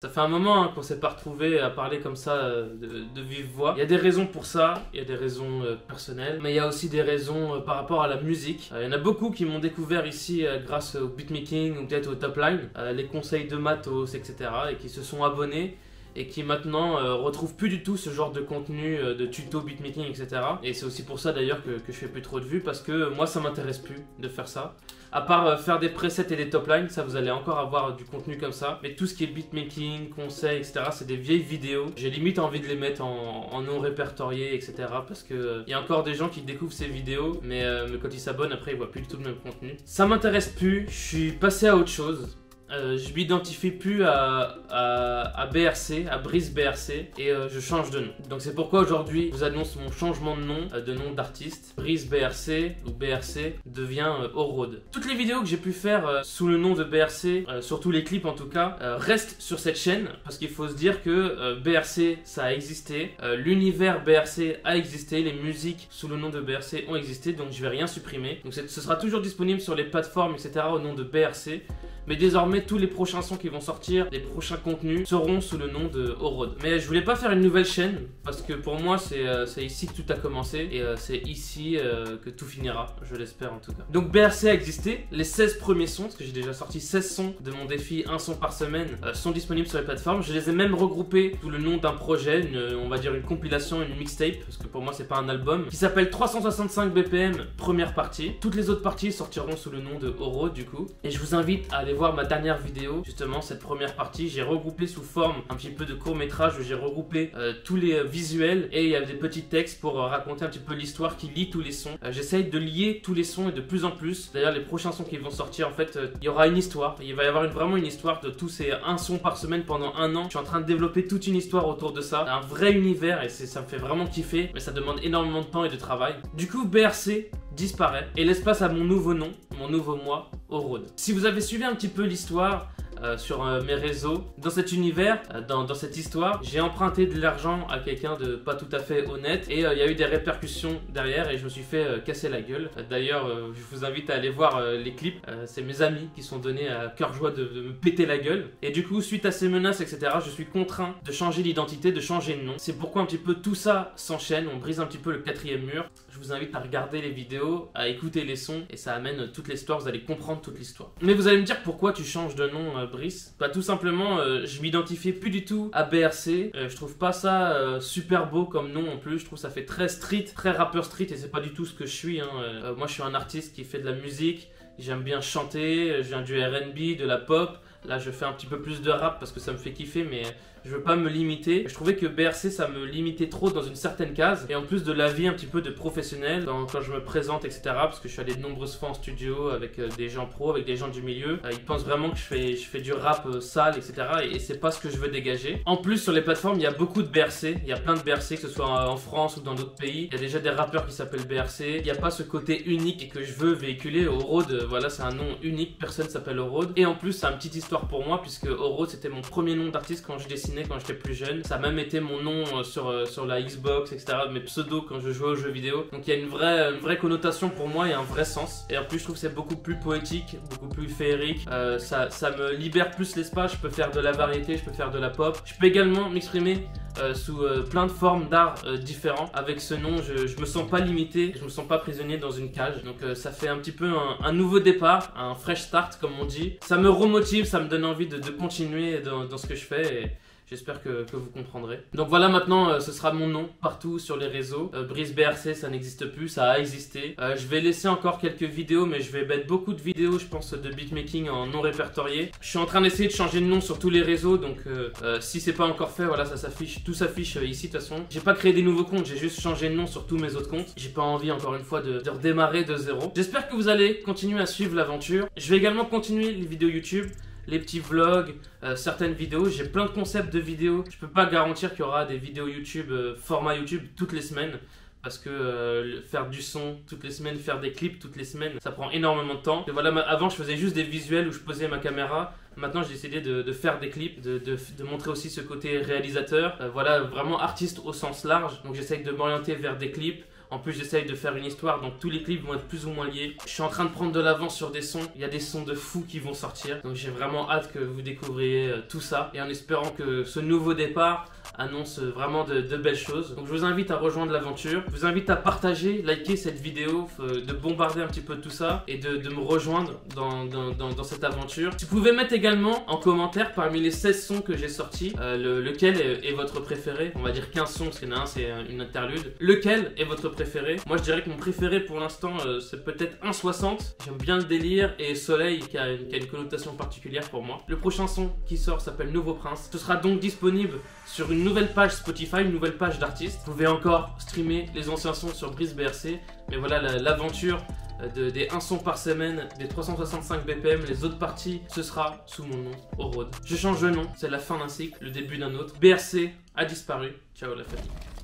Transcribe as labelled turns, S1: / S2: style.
S1: Ça fait un moment qu'on s'est pas retrouvé à parler comme ça de vive voix. Il y a des raisons pour ça, il y a des raisons personnelles, mais il y a aussi des raisons par rapport à la musique. Il y en a beaucoup qui m'ont découvert ici grâce au beatmaking ou peut-être au top line, les conseils de matos, etc. et qui se sont abonnés et qui maintenant retrouvent plus du tout ce genre de contenu de tuto beatmaking, etc. Et c'est aussi pour ça d'ailleurs que je fais plus trop de vues, parce que moi ça m'intéresse plus de faire ça. À part faire des presets et des top lines, ça vous allez encore avoir du contenu comme ça. Mais tout ce qui est beatmaking, conseils, etc. c'est des vieilles vidéos. J'ai limite envie de les mettre en non répertorié, etc. Parce que y a encore des gens qui découvrent ces vidéos, mais quand ils s'abonnent après ils voient plus du tout le même contenu. Ça m'intéresse plus, je suis passé à autre chose. Je m'identifie plus à BRC, à Brice BRC, et je change de nom. Donc c'est pourquoi aujourd'hui je vous annonce mon changement de nom d'artiste. Brice BRC ou BRC devient Orode. Toutes les vidéos que j'ai pu faire sous le nom de BRC, surtout les clips en tout cas, restent sur cette chaîne, parce qu'il faut se dire que BRC ça a existé, l'univers BRC a existé, les musiques sous le nom de BRC ont existé, donc je vais rien supprimer. Donc ce sera toujours disponible sur les plateformes, etc. au nom de BRC. Mais désormais, tous les prochains sons qui vont sortir, les prochains contenus, seront sous le nom de Orode. Mais je voulais pas faire une nouvelle chaîne, parce que pour moi, c'est ici que tout a commencé, et c'est ici que tout finira, je l'espère en tout cas. Donc BRC a existé, les 16 premiers sons, parce que j'ai déjà sorti 16 sons de mon défi, un son par semaine, sont disponibles sur les plateformes. Je les ai même regroupés sous le nom d'un projet, on va dire une compilation, une mixtape, parce que pour moi, c'est pas un album, qui s'appelle 365 BPM, première partie. Toutes les autres parties sortiront sous le nom de Orode, du coup. Et je vous invite à aller voir ma dernière vidéo, justement cette première partie. J'ai regroupé sous forme un petit peu de court-métrage où j'ai regroupé tous les visuels, et il y a des petits textes pour raconter un petit peu l'histoire qui lie tous les sons. J'essaye de lier tous les sons et de plus en plus. D'ailleurs les prochains sons qui vont sortir, en fait il y aura une histoire, il va y avoir vraiment une histoire de tous ces un son par semaine pendant un an. Je suis en train de développer toute une histoire autour de ça, un vrai univers, et ça me fait vraiment kiffer, mais ça demande énormément de temps et de travail. Du coup BRC disparaît et laisse place à mon nouveau nom, mon nouveau moi, Orode. Si vous avez suivi un petit peu l'histoire sur mes réseaux, dans cet univers, dans cette histoire, j'ai emprunté de l'argent à quelqu'un de pas tout à fait honnête, et il y a eu des répercussions derrière et je me suis fait casser la gueule. D'ailleurs je vous invite à aller voir les clips, c'est mes amis qui sont donnés à cœur joie de me péter la gueule, et du coup suite à ces menaces, etc., je suis contraint de changer d'identité, de changer de nom. C'est pourquoi un petit peu tout ça s'enchaîne, on brise un petit peu le quatrième mur. Je vous invite à regarder les vidéos, à écouter les sons, et ça amène toute l'histoire, vous allez comprendre toute l'histoire. Mais vous allez me dire pourquoi tu changes de nom, Brice? Bah tout simplement, je m'identifiais plus du tout à BRC, je trouve pas ça super beau comme nom en plus, je trouve ça fait très street, très rappeur street, et c'est pas du tout ce que je suis, hein. Moi je suis un artiste qui fait de la musique, j'aime bien chanter, je viens du R&B, de la pop. Là je fais un petit peu plus de rap parce que ça me fait kiffer, mais je veux pas me limiter. Je trouvais que BRC ça me limitait trop dans une certaine case, et en plus de la vie un petit peu de professionnel quand je me présente, etc. Parce que je suis allé de nombreuses fois en studio avec des gens pros, avec des gens du milieu. Ils pensent vraiment que je fais du rap sale, etc. Et c'est pas ce que je veux dégager. En plus sur les plateformes il y a beaucoup de BRC, il y a plein de BRC, que ce soit en France ou dans d'autres pays. Il y a déjà des rappeurs qui s'appellent BRC. Il n'y a pas ce côté unique que je veux véhiculer. Orode, voilà, c'est un nom unique, personne s'appelle Orode. Et en plus c'est une petite histoire pour moi, puisque Orode c'était mon premier nom d'artiste quand je dessinais, quand j'étais plus jeune. Ça a même été mon nom sur la Xbox, etc. Mes pseudos quand je jouais aux jeux vidéo. Donc il y a une vraie connotation pour moi et un vrai sens. Et en plus je trouve que c'est beaucoup plus poétique, beaucoup plus féerique. Ça me libère plus l'espace. Je peux faire de la variété, je peux faire de la pop. Je peux également m'exprimer sous plein de formes d'art différents. Avec ce nom, je me sens pas limité, je me sens pas prisonnier dans une cage. Donc ça fait un petit peu un nouveau départ, un fresh start comme on dit. Ça me remotive, ça me donne envie de continuer dans ce que je fais, et j'espère que vous comprendrez. Donc voilà, maintenant ce sera mon nom partout sur les réseaux. Brice BRC ça n'existe plus, ça a existé. Je vais laisser encore quelques vidéos, mais je vais mettre beaucoup de vidéos, je pense, de beatmaking en non répertorié. Je suis en train d'essayer de changer de nom sur tous les réseaux, donc si c'est pas encore fait, voilà, ça s'affiche, tout s'affiche ici de toute façon. J'ai pas créé des nouveaux comptes, j'ai juste changé de nom sur tous mes autres comptes. J'ai pas envie encore une fois de redémarrer de zéro. J'espère que vous allez continuer à suivre l'aventure. Je vais également continuer les vidéos YouTube, les petits vlogs, certaines vidéos. J'ai plein de concepts de vidéos. Je peux pas garantir qu'il y aura des vidéos YouTube, format YouTube toutes les semaines, parce que faire du son toutes les semaines, faire des clips toutes les semaines, ça prend énormément de temps. Et voilà, avant je faisais juste des visuels où je posais ma caméra. Maintenant j'ai décidé de faire des clips, de montrer aussi ce côté réalisateur. Voilà, vraiment artiste au sens large. Donc j'essaye de m'orienter vers des clips. En plus, j'essaye de faire une histoire, donc tous les clips vont être plus ou moins liés. Je suis en train de prendre de l'avance sur des sons. Il y a des sons de fous qui vont sortir. Donc j'ai vraiment hâte que vous découvriez tout ça. Et en espérant que ce nouveau départ annonce vraiment de belles choses. Donc je vous invite à rejoindre l'aventure. Je vous invite à partager, liker cette vidéo, de bombarder un petit peu tout ça et de me rejoindre dans cette aventure. Tu pouvais mettre également en commentaire parmi les 16 sons que j'ai sortis, lequel est votre préféré. On va dire 15 sons parce qu'il y en a un, c'est une interlude. Lequel est votre préféré? Moi je dirais que mon préféré pour l'instant c'est peut-être 1,60. J'aime bien le délire et Soleil qui a une connotation particulière pour moi. Le prochain son qui sort s'appelle Nouveau Prince. Ce sera donc disponible sur une nouvelle page Spotify, une nouvelle page d'artistes. Vous pouvez encore streamer les anciens sons sur Brice BRC. Mais voilà l'aventure des 1 son par semaine, des 365 BPM, les autres parties, ce sera sous mon nom, Orode. Je change de nom, c'est la fin d'un cycle, le début d'un autre. BRC a disparu. Ciao la famille.